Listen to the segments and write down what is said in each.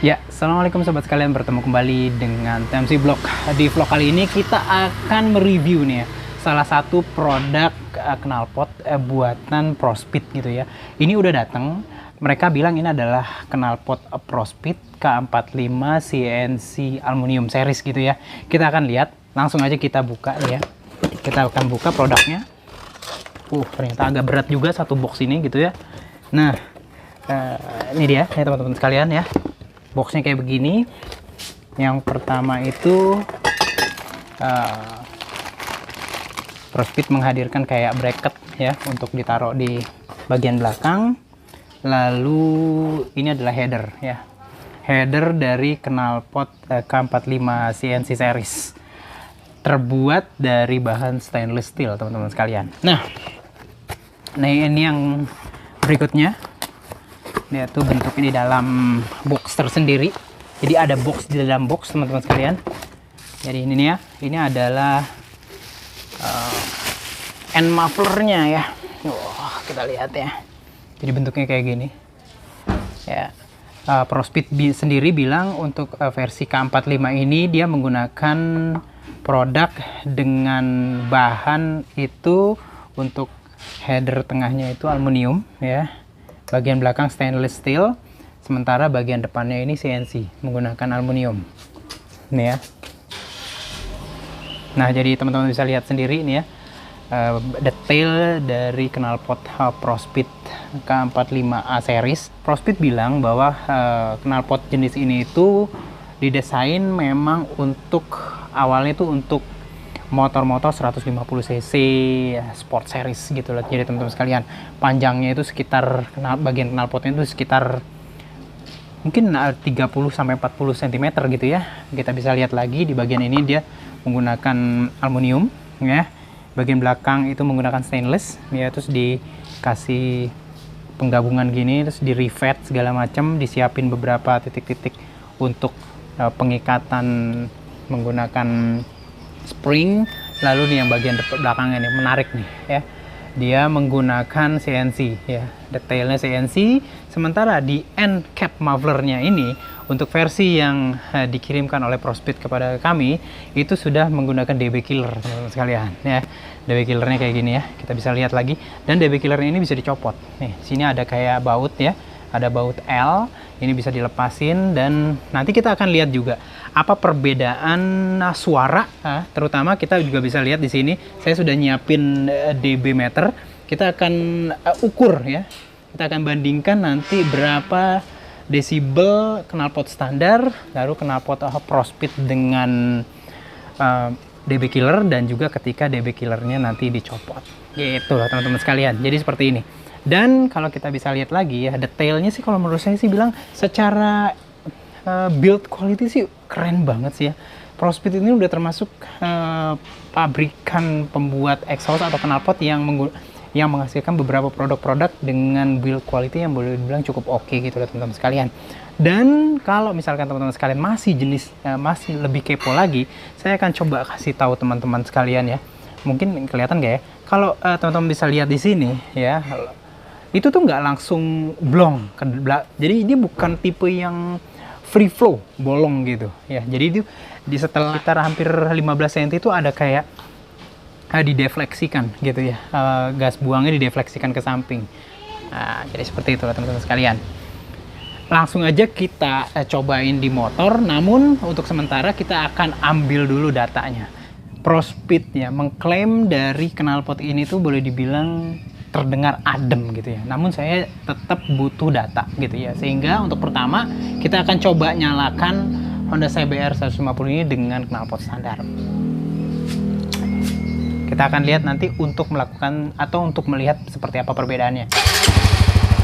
Ya, assalamualaikum sobat sekalian, bertemu kembali dengan TMC Vlog. Di vlog kali ini kita akan mereview nih ya, salah satu produk knalpot buatan Prospeed gitu ya. Ini udah datang, mereka bilang ini adalah knalpot Prospeed K45 CNC Aluminium Series gitu ya. Kita akan lihat, langsung aja kita buka ya. Kita akan buka produknya. Ternyata agak berat juga satu box ini gitu ya. Nah, ini dia ya teman-teman sekalian ya. Boxnya kayak begini. Yang pertama itu Prospeed menghadirkan kayak bracket ya untuk ditaruh di bagian belakang. Lalu ini adalah header ya, header dari knalpot K45 CNC series, terbuat dari bahan stainless steel teman-teman sekalian. Nah ini yang berikutnya. Dia tuh bentuknya di dalam box tersendiri. Jadi ada box di dalam box teman-teman sekalian. Jadi ini nih ya, ini adalah end mufflernya ya. Kita lihat ya. Jadi bentuknya kayak gini. Ya, Prospeed sendiri bilang untuk versi K45 ini dia menggunakan produk dengan bahan itu untuk header tengahnya itu aluminium ya. Bagian belakang stainless steel, sementara bagian depannya ini CNC menggunakan aluminium. Ini ya. Nah, jadi teman-teman bisa lihat sendiri ini ya, detail dari knalpot Prospeed K45A series. Prospeed bilang bahwa knalpot jenis ini itu didesain memang untuk awalnya itu untuk motor-motor 150 cc sport series gitu loh. Jadi teman-teman sekalian, panjangnya itu sekitar bagian knalpotnya itu sekitar mungkin 30 sampai 40 cm gitu ya. Kita bisa lihat lagi di bagian ini dia menggunakan aluminium ya. Bagian belakang itu menggunakan stainless ya, terus dikasih penggabungan gini, terus di rivet segala macam, disiapin beberapa titik-titik untuk pengikatan menggunakan spring. Lalu nih yang bagian belakangnya nih menarik nih ya, dia menggunakan CNC ya, detailnya CNC. Sementara di end cap mufflernya ini untuk versi yang dikirimkan oleh Prospeed kepada kami itu sudah menggunakan DB killer teman-teman sekalian ya. DB killernya kayak gini ya, kita bisa lihat lagi, dan DB killer ini bisa dicopot nih. Sini ada kayak baut ya, ada baut L, ini bisa dilepasin. Dan nanti kita akan lihat juga apa perbedaan suara, terutama kita juga bisa lihat di sini. Saya sudah nyiapin dB meter. Kita akan ukur ya. Kita akan bandingkan nanti berapa desibel knalpot standar, lalu knalpot Prospeed dengan DB killer, dan juga ketika DB killernya nanti dicopot. Gitu loh teman-teman sekalian. Jadi seperti ini. Dan kalau kita bisa lihat lagi ya, detailnya sih kalau menurut saya sih bilang secara build quality sih keren banget sih ya. Prospeed ini udah termasuk pabrikan pembuat exhaust atau knalpot yang menghasilkan beberapa produk-produk dengan build quality yang boleh dibilang cukup oke gitu loh teman-teman sekalian. Dan kalau misalkan teman-teman sekalian masih lebih kepo lagi, saya akan coba kasih tahu teman-teman sekalian ya. Mungkin kelihatan nggak ya? Kalau teman-teman bisa lihat di sini ya, itu tuh nggak langsung blong. Jadi ini bukan tipe yang free flow bolong gitu ya. Jadi itu di setelah sekitar hampir 15 cm itu ada kayak didefleksikan gitu ya, gas buangnya didefleksikan ke samping. Nah, jadi seperti itu teman-teman sekalian. Langsung aja kita cobain di motor, namun untuk sementara kita akan ambil dulu datanya. Prospeed ya mengklaim dari knalpot ini tuh boleh dibilang terdengar adem gitu ya, namun saya tetap butuh data gitu ya, sehingga untuk pertama kita akan coba nyalakan Honda CBR 150 ini dengan knalpot standar. Kita akan lihat nanti untuk melakukan atau untuk melihat seperti apa perbedaannya.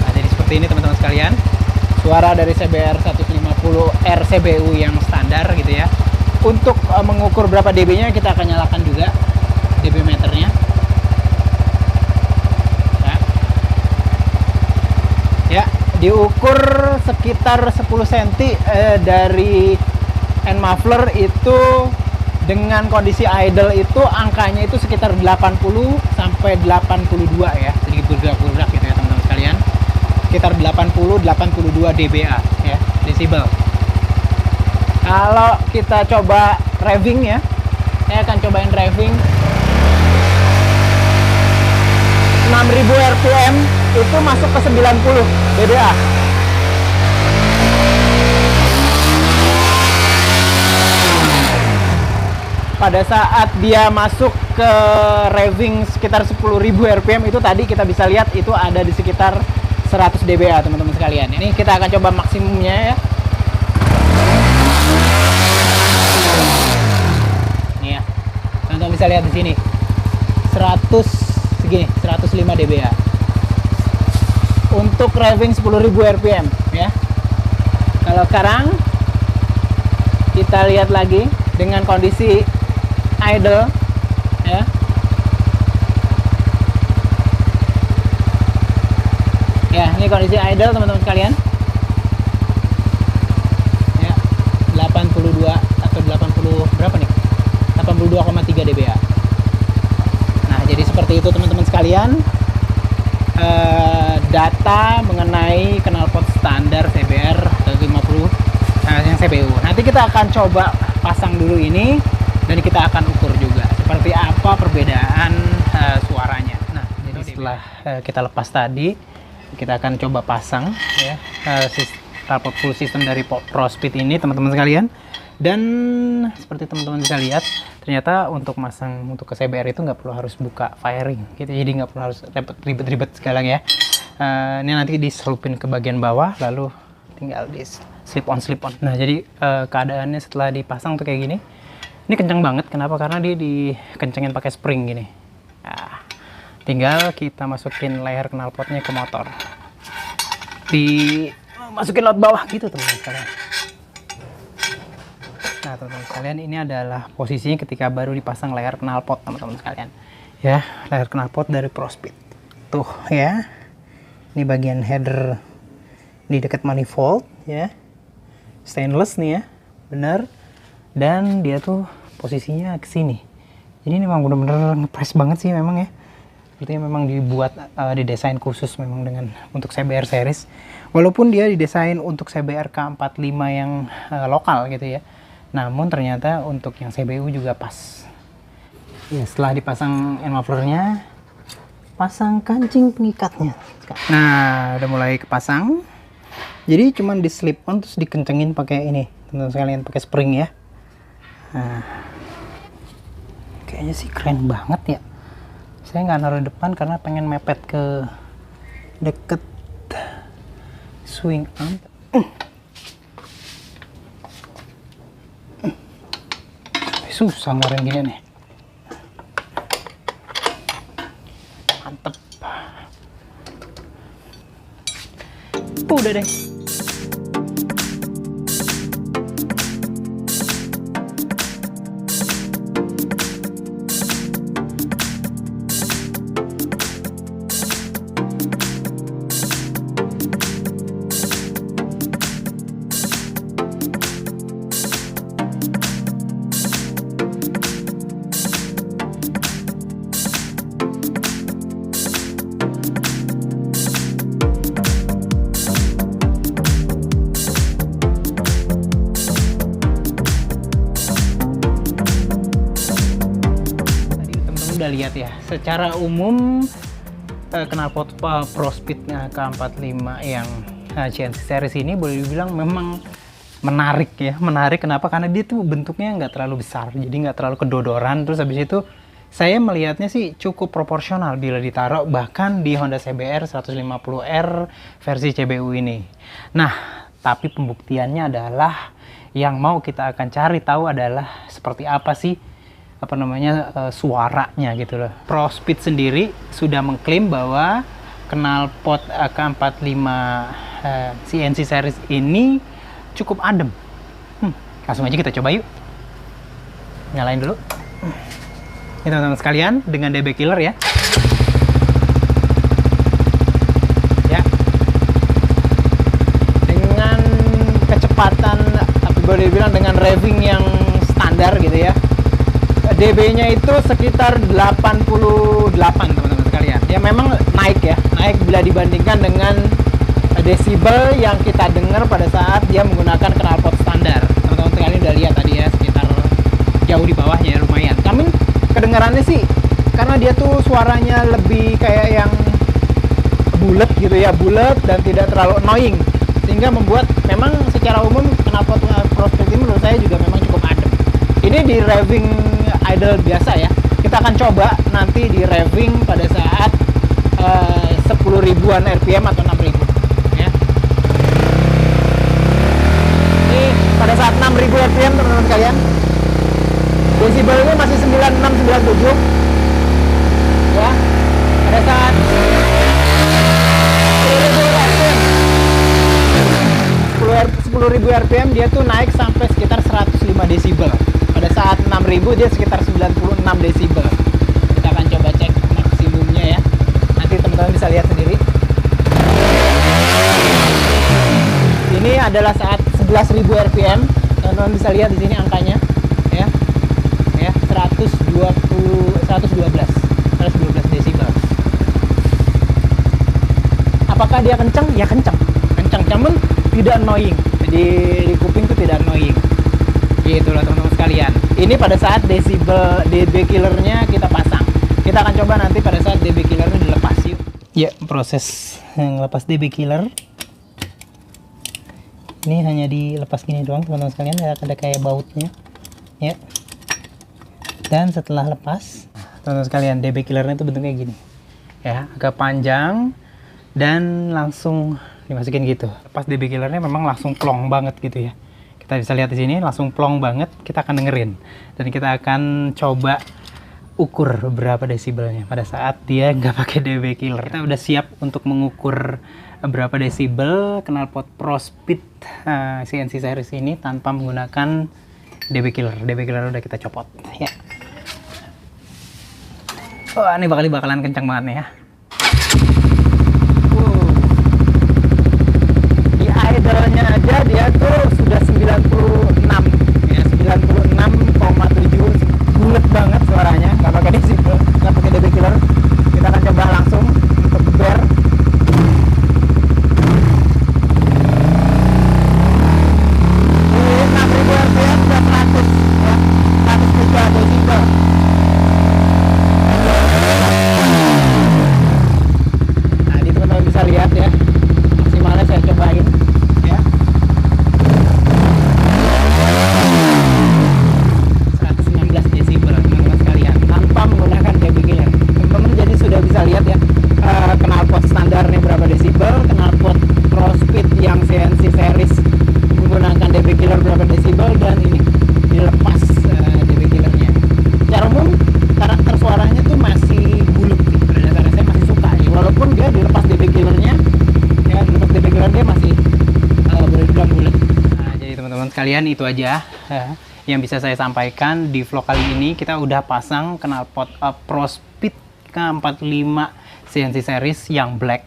Nah, jadi seperti ini teman-teman sekalian, suara dari CBR 150 RCBU yang standar gitu ya. Untuk mengukur berapa dB nya kita akan nyalakan juga dB meternya. Ya, diukur sekitar 10 cm dari end muffler itu. Dengan kondisi idle itu angkanya itu sekitar 80 sampai 82 ya, sedikit bergerak-gerak gitu ya teman-teman sekalian. Sekitar 80-82 dBA ya, desibel. Kalau kita coba revving ya, saya akan cobain revving 6000 RPM itu masuk ke 90 dBA. Pada saat dia masuk ke revving sekitar 10.000 RPM itu tadi kita bisa lihat itu ada di sekitar 100 dBA teman-teman sekalian. Ini kita akan coba maksimumnya ya. Nih ya, teman-teman bisa lihat di sini 100 segini, 105 dBA untuk revving 10.000 RPM ya. Kalau sekarang kita lihat lagi dengan kondisi idle ya. Ya, ini kondisi idle teman-teman sekalian. Ya, 82 atau 80 berapa nih? 82,3 dBA. Nah, jadi seperti itu teman-teman sekalian. Data mengenai knalpot standar CBR 50 yang CPU. Nanti kita akan coba pasang dulu ini dan kita akan ukur juga seperti apa perbedaan suaranya. Nah, jadi setelah kita lepas tadi, kita akan coba pasang ya knalpot full system dari ProSpeed ini teman-teman sekalian. Dan seperti teman-teman bisa lihat, ternyata untuk masang untuk ke CBR itu nggak perlu harus buka firing gitu, jadi nggak perlu harus ribet-ribet sekarang ya. Ini nanti diselupin ke bagian bawah, lalu tinggal di slip on. Nah, jadi keadaannya setelah dipasang tuh kayak gini. Ini kencang banget, kenapa? Karena dia dikencengin pakai spring gini. Nah, tinggal kita masukin leher knalpotnya ke motor, dimasukin laut bawah gitu teman-teman sekalian. Nah, teman-teman sekalian, ini adalah posisinya ketika baru dipasang layar knalpot teman-teman sekalian. Ya, layar knalpot dari ProSpeed. Tuh ya. Ini bagian header di dekat manifold ya. Stainless nih ya. Bener. Dan dia tuh posisinya ke sini. Jadi ini memang benar-benar ngepres banget sih memang ya. Sepertinya memang dibuat didesain khusus memang dengan untuk CBR series. Walaupun dia didesain untuk CBR K45 yang lokal gitu ya. Namun ternyata untuk yang CBU juga pas. Ya, setelah dipasang end mufflernya, pasang kancing pengikatnya. Nah, udah mulai kepasang. Jadi cuman di slip on terus dikencengin pakai ini, teman-teman sekalian, pakai spring ya. Nah, kayaknya sih keren banget ya. Saya nggak naruh depan karena pengen mepet ke deket swing arm. Susah ngeluarin gini nih. Mantep. Udah deh. Udah lihat ya, secara umum knalpot ProSpeed K45 yang CNC series ini boleh dibilang memang menarik ya. Menarik kenapa? Karena dia tuh bentuknya nggak terlalu besar, jadi nggak terlalu kedodoran. Terus habis itu saya melihatnya sih cukup proporsional bila ditaruh bahkan di Honda CBR 150R versi CBU ini. Nah, tapi pembuktiannya adalah yang mau kita akan cari tahu adalah seperti apa sih suaranya gitu loh. ProSpeed sendiri sudah mengklaim bahwa knalpot K45 CNC series ini cukup adem. Langsung aja kita coba yuk. Nyalain dulu. Ini teman-teman sekalian dengan DB killer ya. Ya. Dengan kecepatan tapi boleh dibilang dengan revving yang standar gitu ya. DB-nya itu sekitar 88 teman-teman sekalian. Ya memang naik ya, naik bila dibandingkan dengan desibel yang kita dengar pada saat dia menggunakan knalpot standar. Teman-teman sekalian kedengarannya sih karena dia tuh suaranya lebih kayak yang bulat gitu ya, bulat dan tidak terlalu annoying, sehingga membuat memang secara umum knalpot Prospit ini menurut saya juga memang cukup adem. Ini di revving idle biasa ya. Kita akan coba nanti di revving pada saat 10 ribuan RPM atau 6.000 ya. Ini pada saat 6.000 RPM teman-teman sekalian, desibelnya masih 96-97 ya. Pada saat 10.000 RPM dia tuh naik sampai sekitar 105 desibel. Pada saat 6.000 dia sekitar 96 desibel. Kita akan coba cek maksimumnya ya. Nanti teman-teman bisa lihat sendiri. Ini adalah saat 11.000 RPM. Teman-teman bisa lihat di sini angkanya ya. Ya, 112 desibel. Apakah dia kencang? Ya kencang, namun tidak annoying. Di kuping itu tidak annoying. Itulah teman-teman sekalian. Ini pada saat desibel dB killernya kita pasang. Kita akan coba nanti pada saat dB killernya dilepas yuk. Ya, proses lepas dB killer. Ini hanya dilepas gini doang teman-teman sekalian, ada kayak bautnya. Ya. Dan setelah lepas, teman-teman sekalian, dB killernya itu bentuknya gini. Ya, agak panjang dan langsung dimasukin gitu. Pas dB killernya memang langsung plong banget gitu ya. Kita bisa lihat di sini langsung plong banget. Kita akan dengerin dan kita akan coba ukur berapa desibelnya pada saat dia nggak pakai dB killer. Kita udah siap untuk mengukur berapa desibel knalpot Prospit CNC series ini tanpa menggunakan dB killer. dB killer udah kita copot ya. Wah, ini bakalan kencang banget nih ya. Idle-nya aja dia tuh sudah 96 ya, 96,7, bulat banget suaranya, nggak pakai desibel, nggak pakai dB killer. Kita akan coba langsung untuk bar. Ini 6.000 RPM sudah 100 ya, 103 desibel. Nah, ini teman-teman bisa lihat ya, maksimalnya saya cobain. 119 desibel teman-teman sekalian tanpa menggunakan dB killer. Teman-teman jadi sudah bisa lihat ya knalpot standarnya berapa desibel, knalpot Prospit yang CNC series menggunakan dB killer berapa desibel, dan ini dilepas dB killernya. Secara umum karakter suaranya tuh masih bulat. Pada dasarnya saya masih suka ya, walaupun dia dilepas dB killernya ya, dilepas dB killer dia masih boleh dibilang bulat. Nah, jadi teman-teman sekalian itu aja yang bisa saya sampaikan di vlog kali ini. Kita udah pasang knalpot Prospit K45 CNC series yang black.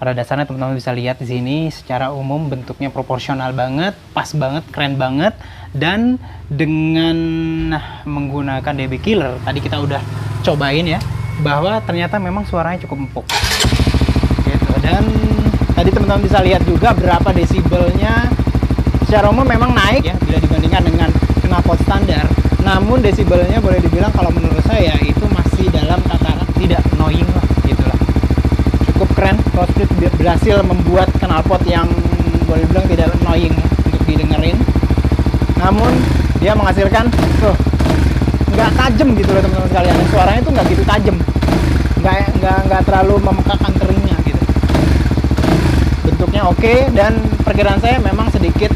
Pada dasarnya teman-teman bisa lihat di sini secara umum bentuknya proporsional banget, pas banget, keren banget, dan dengan menggunakan dB killer tadi kita udah cobain ya, bahwa ternyata memang suaranya cukup empuk. Gitu. Dan tadi teman-teman bisa lihat juga berapa desibelnya. Secara umum memang naik ya bila dibandingkan dengan knalpot standar, namun desibelnya boleh dibilang kalau menurut saya itu masih dalam tataran tidak annoying lah, gitulah. Cukup keren. Prospit berhasil membuat knalpot yang boleh dibilang tidak annoying ya, untuk didengerin, namun dia menghasilkan tuh nggak tajam gitu loh teman-teman sekalian. Suaranya tuh nggak gitu tajam, nggak terlalu memekakan telinga gitu. Bentuknya oke, dan perkiraan saya memang sedikit